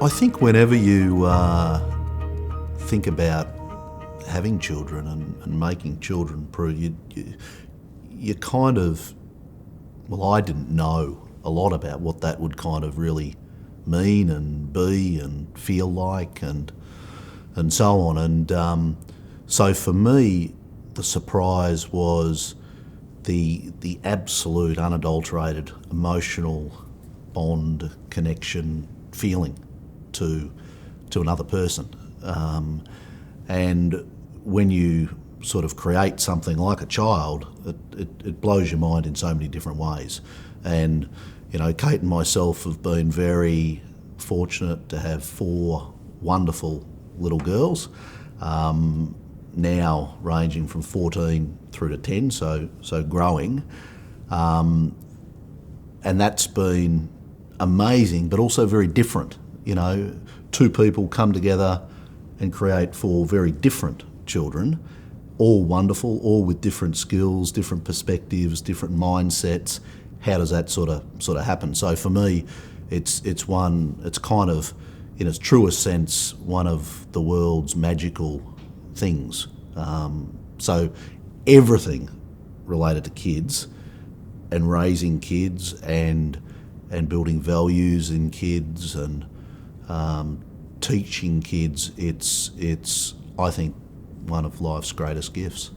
I think whenever you think about having children and making children prove, you kind of, well, I didn't know a lot about what that would kind of really mean and be and feel like and so on. And so for me, the surprise was the absolute unadulterated emotional bond, connection, feeling to another person. And when you sort of create something like a child, it blows your mind in so many different ways. And, you know, Kate and myself have been very fortunate to have 4 wonderful little girls, now ranging from 14 through to 10, so growing. And that's been amazing, but also very different. You know, 2 people come together and create 4 very different children, all wonderful, all with different skills, different perspectives, different mindsets. How does that sort of happen? So for me, it's kind of, in its truest sense, one of the world's magical things. So everything related to kids and raising kids and building values in kids and teaching kids, it's I think one of life's greatest gifts.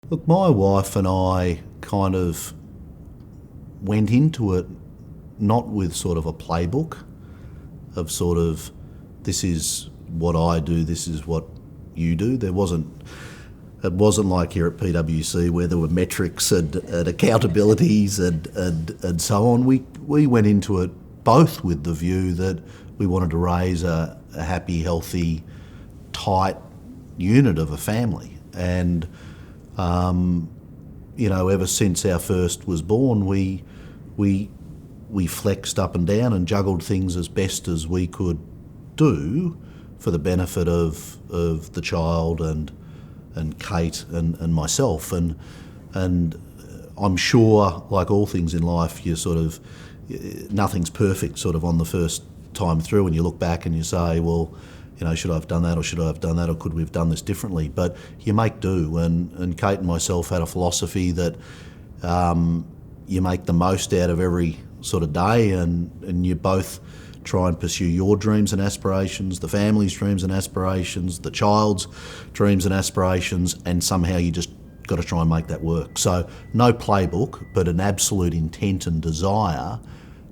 Look, my wife and I kind of went into it not with sort of a playbook of sort of, this is what I do, this is what you do. It wasn't like here at PWC where there were metrics and accountabilities and so on. We went into it both with the view that we wanted to raise a happy, healthy, tight unit of a family. And, you know, ever since our first was born, we flexed up and down and juggled things as best as we could do for the benefit of the child and Kate and myself. And I'm sure, like all things in life, you sort of, nothing's perfect sort of on the first time through, and you look back and you say, well, you know, should I have done that, or should I have done that, or could we have done this differently? But you make do, and Kate and myself had a philosophy that you make the most out of every sort of day, and you both try and pursue your dreams and aspirations, the family's dreams and aspirations, the child's dreams and aspirations, and somehow you just got to try and make that work. So no playbook, but an absolute intent and desire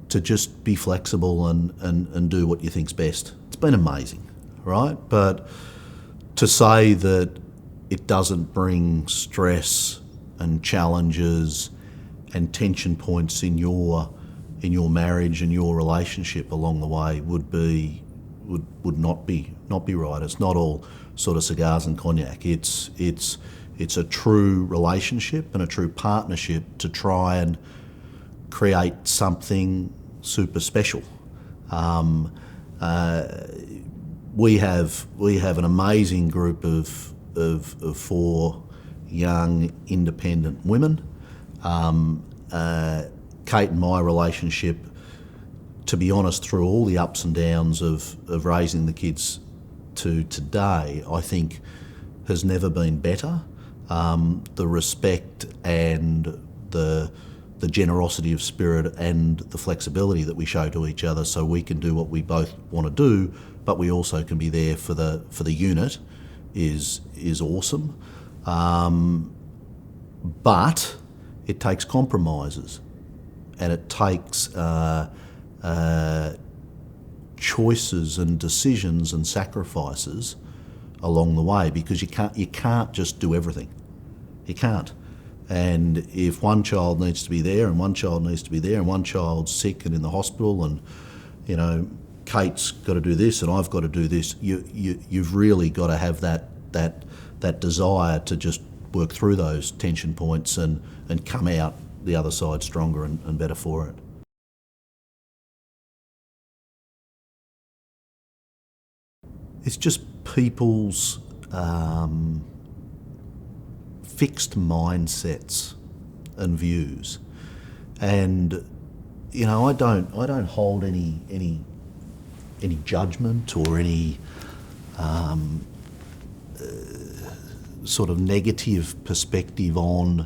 to just be flexible and do what you think's best. It's been amazing, right? But to say that it doesn't bring stress and challenges and tension points in your marriage and your relationship along the way would not be right. It's not all sort of cigars and cognac. It's a true relationship and a true partnership to try and create something super special. We have an amazing group of 4 young independent women. Kate and my relationship, to be honest, through all the ups and downs of raising the kids to today, I think has never been better. The respect and the generosity of spirit and the flexibility that we show to each other, so we can do what we both want to do, but we also can be there for the unit, is awesome. But it takes compromises, and it takes choices and decisions and sacrifices along the way, because you can't just do everything. You can't. And if one child needs to be there and one child needs to be there and one child's sick and in the hospital, and, you know, Kate's got to do this and I've got to do this, you've really got to have that desire to just work through those tension points and come out the other side stronger and better for it. It's just people's fixed mindsets and views. And I don't hold any judgment or any sort of negative perspective on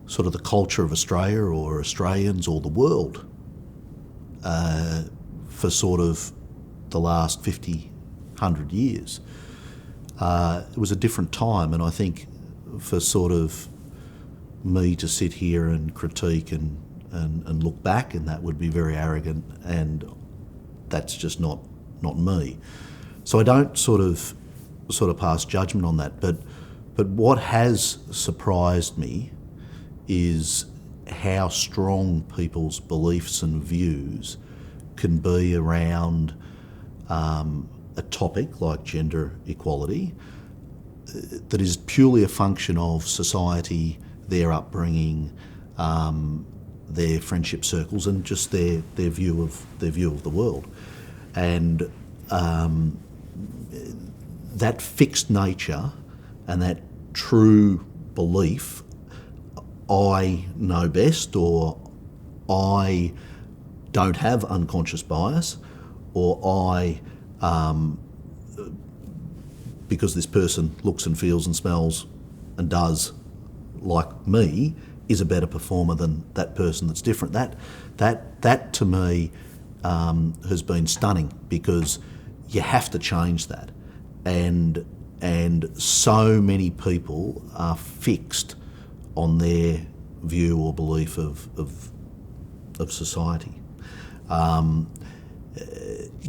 sort of the culture of Australia or Australians or the world for sort of the last 50, 100 years. It was a different time, and I think for sort of me to sit here and critique and look back, and that would be very arrogant, and that's just not me. So I don't sort of pass judgment on that. But what has surprised me is how strong people's beliefs and views can be around a topic like gender equality that is purely a function of society, their upbringing, their friendship circles, and just their view of the world. And that fixed nature and that true belief, I know best, or I don't have unconscious bias, or I, because this person looks and feels and smells and does like me, is a better performer than that person that's different. That to me has been stunning, because you have to change that. And so many people are fixed on their view or belief of society.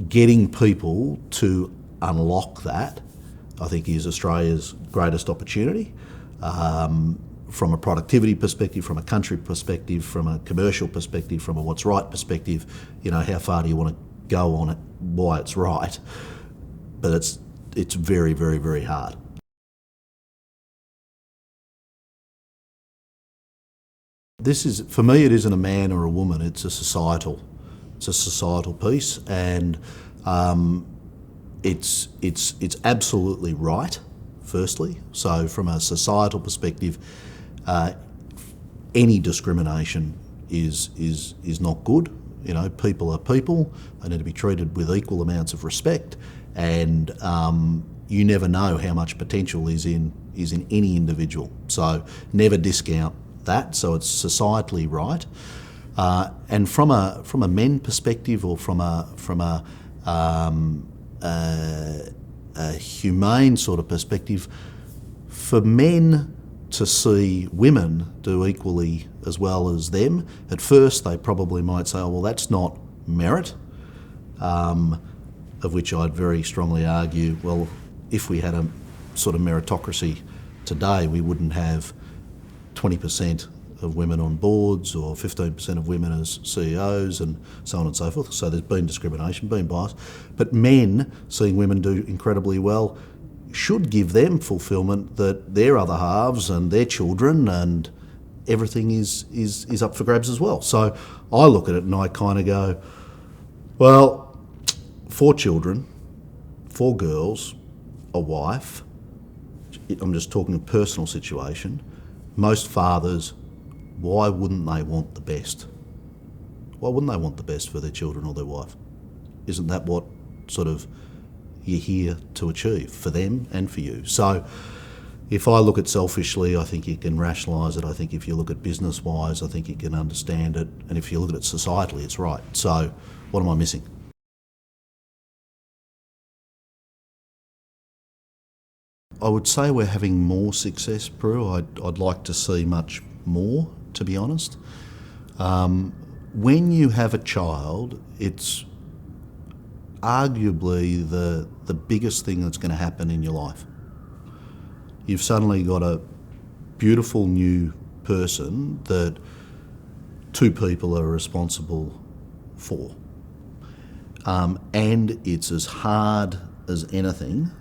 Getting people to unlock that, I think, is Australia's greatest opportunity. From a productivity perspective, from a country perspective, from a commercial perspective, from a what's right perspective, how far do you want to go on it, why it's right? But it's very, very, very hard. This is, for me, it isn't a man or a woman, it's a societal piece, and it's absolutely right, firstly. So from a societal perspective, any discrimination is not good. People are people, they need to be treated with equal amounts of respect, and you never know how much potential is in any individual. So never discount that. So it's societally right, and from a men perspective, or from a humane sort of perspective, for men to see women do equally as well as them, at first they probably might say, oh, well, that's not merit, of which I'd very strongly argue, well, if we had a sort of meritocracy today, we wouldn't have 20% of women on boards or 15% of women as CEOs and so on and so forth. So there's been discrimination, been bias. But men seeing women do incredibly well should give them fulfilment that their other halves and their children and everything is up for grabs as well. So I look at it and I kind of go, well, 4 children, 4 girls, a wife, I'm just talking a personal situation, most fathers, why wouldn't they want the best? Why wouldn't they want the best for their children or their wife? Isn't that what sort of you're here to achieve for them and for you? So if I look at selfishly, I think you can rationalise it. I think if you look at business-wise, I think you can understand it. And if you look at it societally, it's right. So what am I missing? I would say we're having more success, Prue. I'd like to see much more, to be honest. When you have a child, it's arguably the biggest thing that's going to happen in your life. You've suddenly got a beautiful new person that 2 people are responsible for. And it's as hard as anything,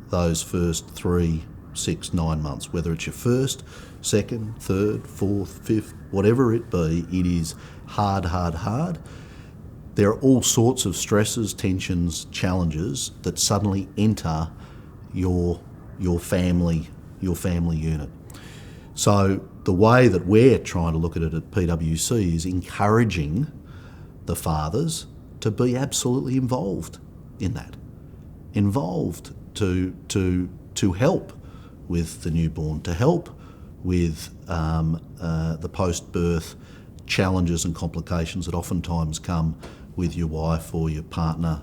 those first 3, 6, 9 months, whether it's your first, second, third, fourth, fifth, whatever it be, it is hard. There are all sorts of stresses, tensions, challenges that suddenly enter your family unit. So the way that we're trying to look at it at PWC is encouraging the fathers to be absolutely involved in that, involved to help with the newborn, to help with the post-birth challenges and complications that oftentimes come with your wife or your partner,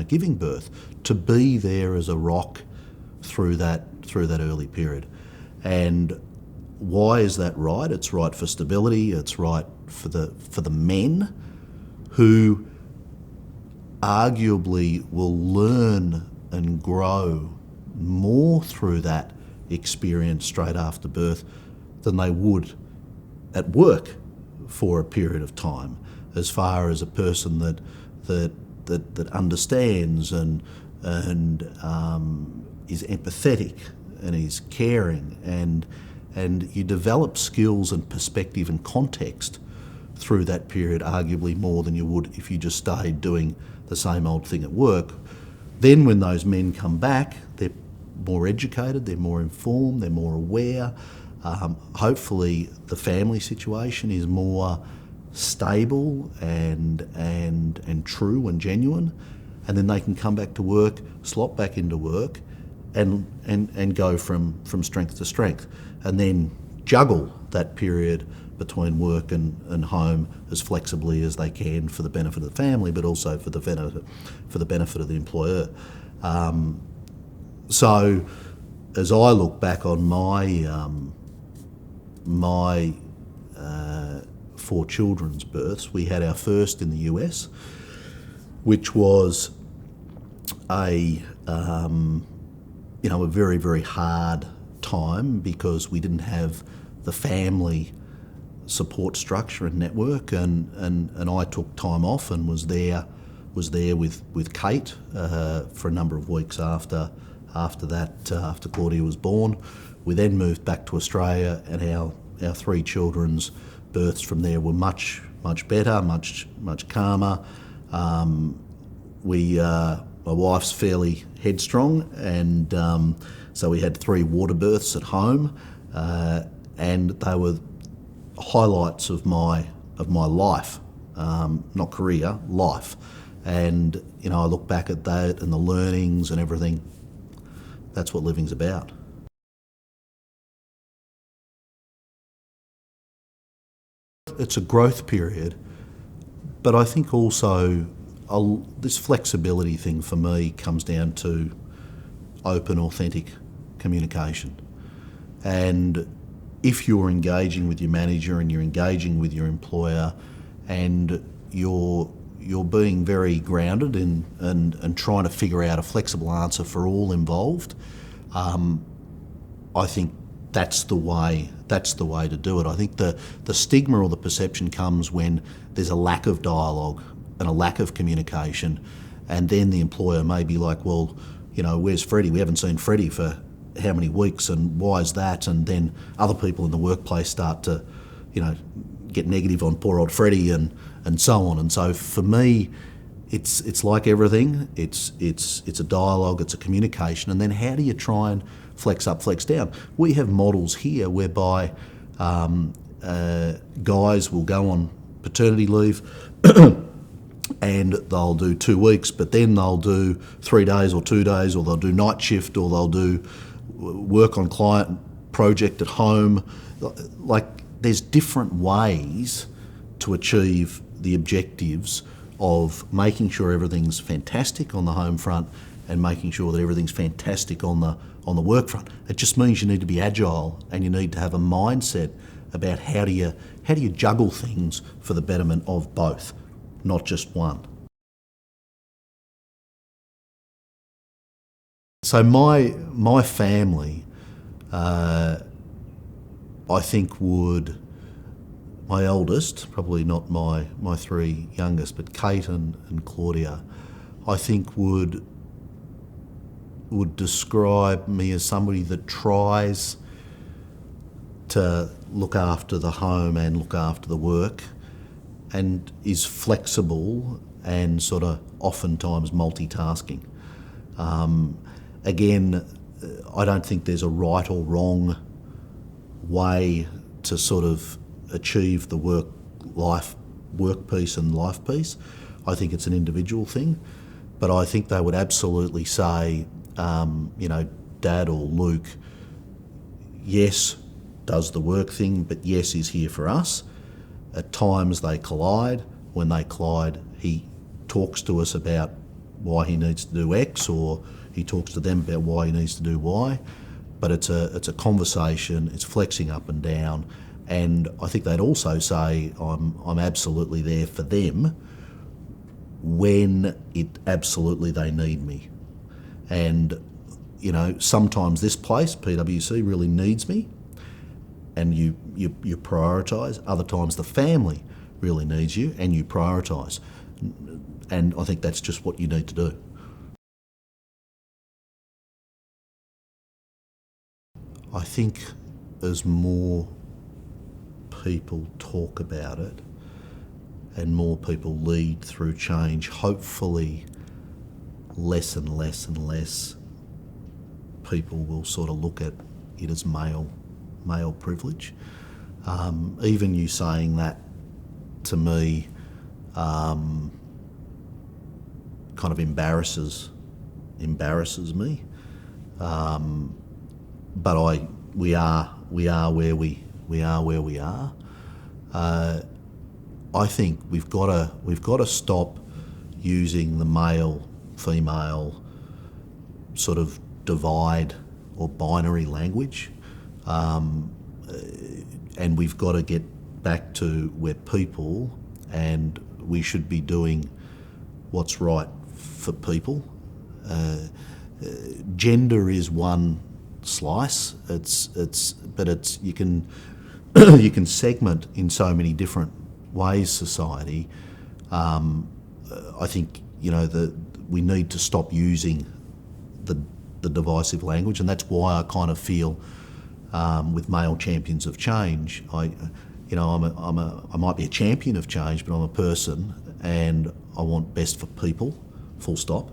giving birth, to be there as a rock through that early period. And why is that right? It's right for stability. It's right for the men who arguably will learn and grow more through that experience straight after birth than they would at work for a period of time, as far as a person that understands and is empathetic and is caring, and you develop skills and perspective and context through that period arguably more than you would if you just stayed doing the same old thing at work. Then when those men come back, they're more educated, they're more informed, they're more aware. Hopefully the family situation is more stable and true and genuine, and then they can come back to work, slot back into work, and go from strength to strength, and then juggle that period between work and home as flexibly as they can for the benefit of the family, but also for the benefit of the employer. So, as I look back on my 4 children's births, we had our first in the US, which was a very, very hard time because we didn't have the family support structure and network, and I took time off and was there with Kate for a number of weeks after Claudia was born. We then moved back to Australia, and our 3 children's births from there were much better, much calmer. My wife's fairly headstrong, and so we had 3 water births at home, and they were highlights of my life, not career, life. And I look back at that and the learnings and everything. That's what living's about. It's a growth period, but I think also this flexibility thing for me comes down to open, authentic communication. And if you're engaging with your manager and you're engaging with your employer and you're being very grounded and trying to figure out a flexible answer for all involved, I think that's the way to do it. I think the stigma or the perception comes when there's a lack of dialogue and a lack of communication, and then the employer may be like, well, where's Freddie? We haven't seen Freddie for how many weeks, and why is that? And then other people in the workplace start to, get negative on poor old Freddie and so on. And so for me, it's like everything. It's a dialogue, it's a communication, and then how do you try and flex up, flex down? We have models here whereby guys will go on paternity leave and they'll do 2 weeks, but then they'll do 3 days or 2 days, or they'll do night shift, or they'll do work on client project at home. Like, there's different ways to achieve the objectives of making sure everything's fantastic on the home front and making sure that everything's fantastic on the work front. It just means you need to be agile, and you need to have a mindset about how do you juggle things for the betterment of both, not just one. So my family, I think my eldest, probably not my 3 youngest, but Kate and Claudia, I think would describe me as somebody that tries to look after the home and look after the work, and is flexible and sort of oftentimes multitasking. Again, I don't think there's a right or wrong way to sort of achieve the work piece and life piece. I think it's an individual thing, but I think they would absolutely say, Dad or Luke, yes, does the work thing, but yes, is here for us. At times they collide. When they collide, he talks to us about why he needs to do X, or he talks to them about why he needs to do Y. But it's a conversation. It's flexing up and down, and I think they'd also say I'm absolutely there for them when absolutely they need me. And sometimes this place, PWC, really needs me, and you prioritise. Other times the family really needs you, and you prioritise. And I think that's just what you need to do. I think as more people talk about it and more people lead through change, hopefully less and less and less people will sort of look at it as male privilege. Even you saying that to me kind of embarrasses me. But we are where we are. I think we've got to stop using the male female sort of divide or binary language, and we've got to get back to we're people, and we should be doing what's right for people. Gender is one slice. But you can you can segment in so many different ways society. I think we need to stop using the divisive language, and that's why I kind of feel with male champions of change, I might be a champion of change, but I'm a person, and I want best for people, full stop.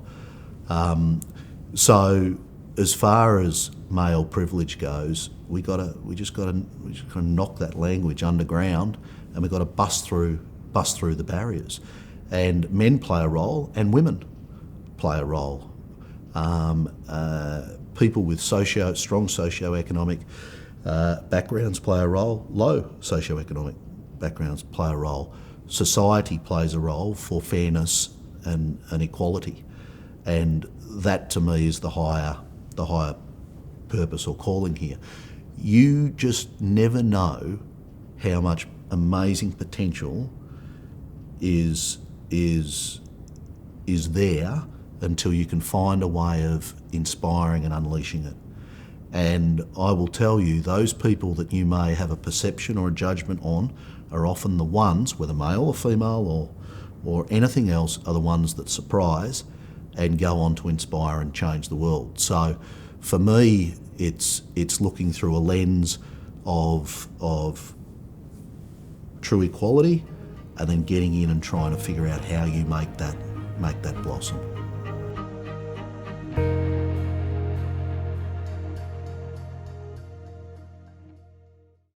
So as far as male privilege goes, we just got to knock that language underground, and we've got to bust through the barriers. And men play a role, and women play a role. People with strong socioeconomic backgrounds play a role. Low socioeconomic backgrounds play a role. Society plays a role for fairness and equality, and that to me is the higher purpose or calling here. You just never know how much amazing potential is there until you can find a way of inspiring and unleashing it. And I will tell you, those people that you may have a perception or a judgment on are often the ones, whether male or female or anything else, are the ones that surprise and go on to inspire and change the world. So for me, it's looking through a lens of true equality, and then getting in and trying to figure out how you make that blossom.